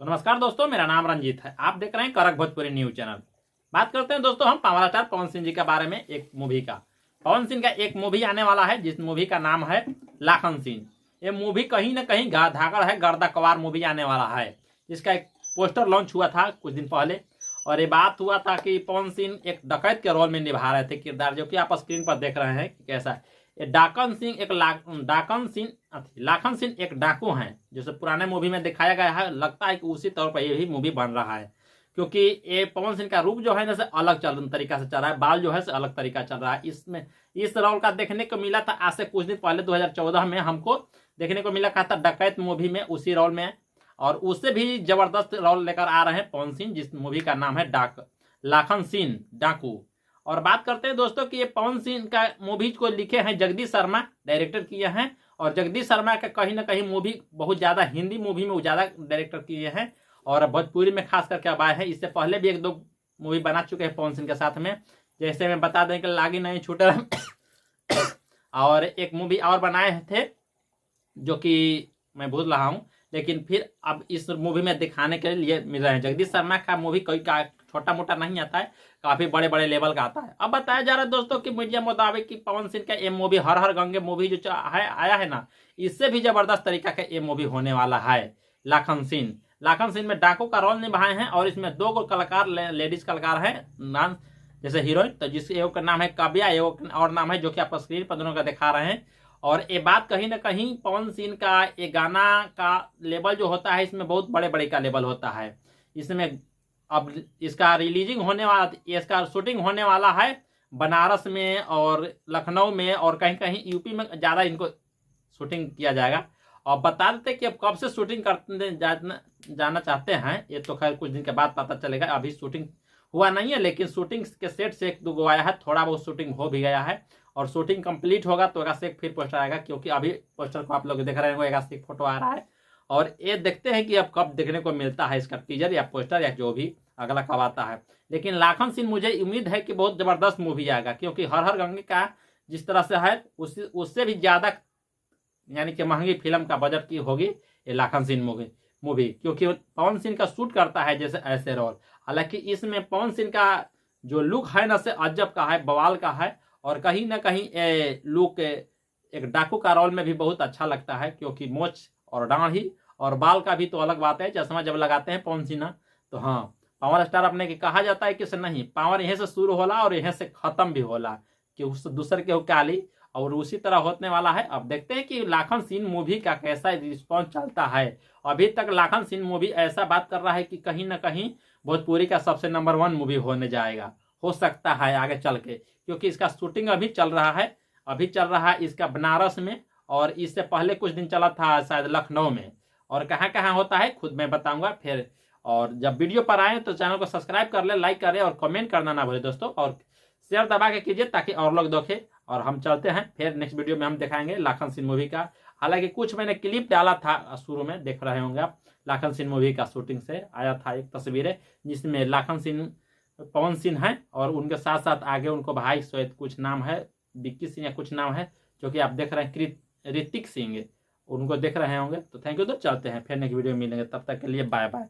तो नमस्कार दोस्तों, मेरा नाम रंजीत है। आप देख रहे हैं करक भोजपुरी न्यूज चैनल। बात करते हैं दोस्तों हम पावर स्टार पवन सिंह जी के बारे में। एक मूवी का पवन सिंह का एक मूवी आने वाला है जिस मूवी का नाम है लाखन सिंह। ये मूवी कहीं ना कहीं धाकड़ है, गर्दा कवार मूवी आने वाला है, जिसका एक पोस्टर लॉन्च हुआ था कुछ दिन पहले। और ये बात हुआ था कि पवन सिंह एक डकैत के रोल में निभा रहे थे किरदार, जो कि आप स्क्रीन पर देख रहे हैं कि कैसा है। ये लाखन सिंह एक डाकू हैं, जैसे पुराने मूवी में दिखाया गया है। लगता है कि उसी तौर पर ये भी मूवी बन रहा है, क्योंकि ये पवन सिंह का रूप जो है ना से अलग तरीका से चल रहा है, बाल जो है से अलग तरीका चल रहा है। इसमें इस रोल का देखने को मिला था आज से कुछ दिन पहले 2014 में हमको देखने को मिला था डकैत मूवी में, उसी रोल में। और उससे भी जबरदस्त रोल लेकर आ रहे हैं पवन सिंह, जिस मूवी का नाम है लाखन सिंह डाकू। और बात करते हैं दोस्तों कि ये पवन सिंह का मूवी को लिखे हैं जगदीश शर्मा, डायरेक्टर किए हैं। और जगदीश शर्मा का कहीं ना कहीं मूवी बहुत ज़्यादा हिंदी मूवी में ज़्यादा डायरेक्टर किए हैं और भोजपुरी में खास करके अब आए हैं। इससे पहले भी एक दो मूवी बना चुके हैं पवन सिंह के साथ में, जैसे मैं बता दें कि लागी नहीं छूटे और एक मूवी और बनाए थे जो कि मैं भूल रहा हूँ, लेकिन फिर अब इस मूवी में दिखाने के लिए मिल रहे हैं। जगदीश शर्मा का मूवी कोई का छोटा मोटा नहीं आता है, काफी बड़े बड़े लेवल का आता है। अब बताया जा रहा है दोस्तों कि मीडिया मुताबिक कि पवन सिंह का ये मूवी हर हर गंगे मूवी जो आया है ना, इससे भी जबरदस्त तरीका का ये मूवी होने वाला है लाखन सिंह में डाकू का रोल निभाए हैं। और इसमें दो कलाकार लेडीज कलाकार हैं, नाम जैसे हीरोइन, तो जिसके एक का नाम है काव्या, एक और नाम है जो कि आप स्क्रीन पर दोनों का दिखा रहे हैं। और ये बात कहीं ना कहीं पवन सिंह का ये गाना का लेवल जो होता है, इसमें बहुत बड़े बड़े का लेवल होता है। इसमें अब इसका रिलीजिंग होने वाला, इसका शूटिंग होने वाला है बनारस में और लखनऊ में और कहीं कहीं यूपी में ज़्यादा इनको शूटिंग किया जाएगा। और बता देते कि अब कब से शूटिंग करते जाना चाहते हैं, ये तो खैर कुछ दिन के बाद पता चलेगा। अभी शूटिंग हुआ नहीं है, लेकिन शूटिंग के सेट से एक दो आया है, थोड़ा बहुत शूटिंग हो भी गया है। और शूटिंग कंप्लीट होगा तो एक फिर पोस्टर आएगा, क्योंकि अभी पोस्टर को आप लोग देख रहे हैं, एक फोटो आ रहा है। और ये देखते हैं कि अब कब देखने को मिलता है इसका टीजर या पोस्टर या जो भी अगला कब आता है। लेकिन लाखन सिंह मुझे उम्मीद है कि बहुत जबरदस्त मूवी आएगा, क्योंकि हर हर गंगे का जिस तरह से है उससे भी ज्यादा यानी कि महंगी फिल्म का बजट की होगी ये लाखन सिंह मूवी, क्योंकि पवन सिंह का शूट करता है जैसे ऐसे रोल। हालांकि इसमें पवन सिंह का जो लुक है ना से अजब का है, बवाल का है। और कहीं ना कहीं लुक एक डाकू का रोल में भी बहुत अच्छा लगता है, क्योंकि मोछ और दाढ़ी और बाल का भी तो अलग बात है। चश्मा जब लगाते हैं पवन सिन्हा तो हाँ, पावर स्टार अपने के कहा जाता है कि से नहीं, पावर यहीं से शुरू होला और यहीं से खत्म भी होला, कि उस दूसरे के काली। और उसी तरह होने वाला है। अब देखते हैं कि लाखन सिंह मूवी का कैसा रिस्पॉन्स चलता है। अभी तक लाखन सिंह मूवी ऐसा बात कर रहा है कि कहीं ना कहीं भोजपुरी का सबसे नंबर 1 मूवी होने जाएगा, हो सकता है आगे चल के, क्योंकि इसका शूटिंग अभी चल रहा है इसका बनारस में। और इससे पहले कुछ दिन चला था शायद लखनऊ में। और कहाँ कहाँ होता है खुद मैं बताऊंगा फिर। और जब वीडियो पर आए तो चैनल को सब्सक्राइब कर ले, लाइक करें और कमेंट करना ना भूले दोस्तों। और शेयर दबा के कीजिए ताकि और लोग देखें। और हम चलते हैं फिर नेक्स्ट वीडियो में हम दिखाएंगे लाखन सिंह मूवी का। हालांकि कुछ मैंने क्लिप डाला था शुरू में, देख रहे होंगे आप। लाखन सिंह मूवी का शूटिंग से आया था एक तस्वीरें, जिसमें लाखन सिंह पवन सिंह है और उनके साथ साथ आगे उनको भाई शायद कुछ नाम है, विक्की सिंह या कुछ नाम है, जो कि आप देख रहे हैं ऋतिक सिंह, उनको देख रहे होंगे। तो थैंक यू। तो चलते हैं फिर नेक्स्ट वीडियो में मिलेंगे, तब तक के लिए बाय बाय।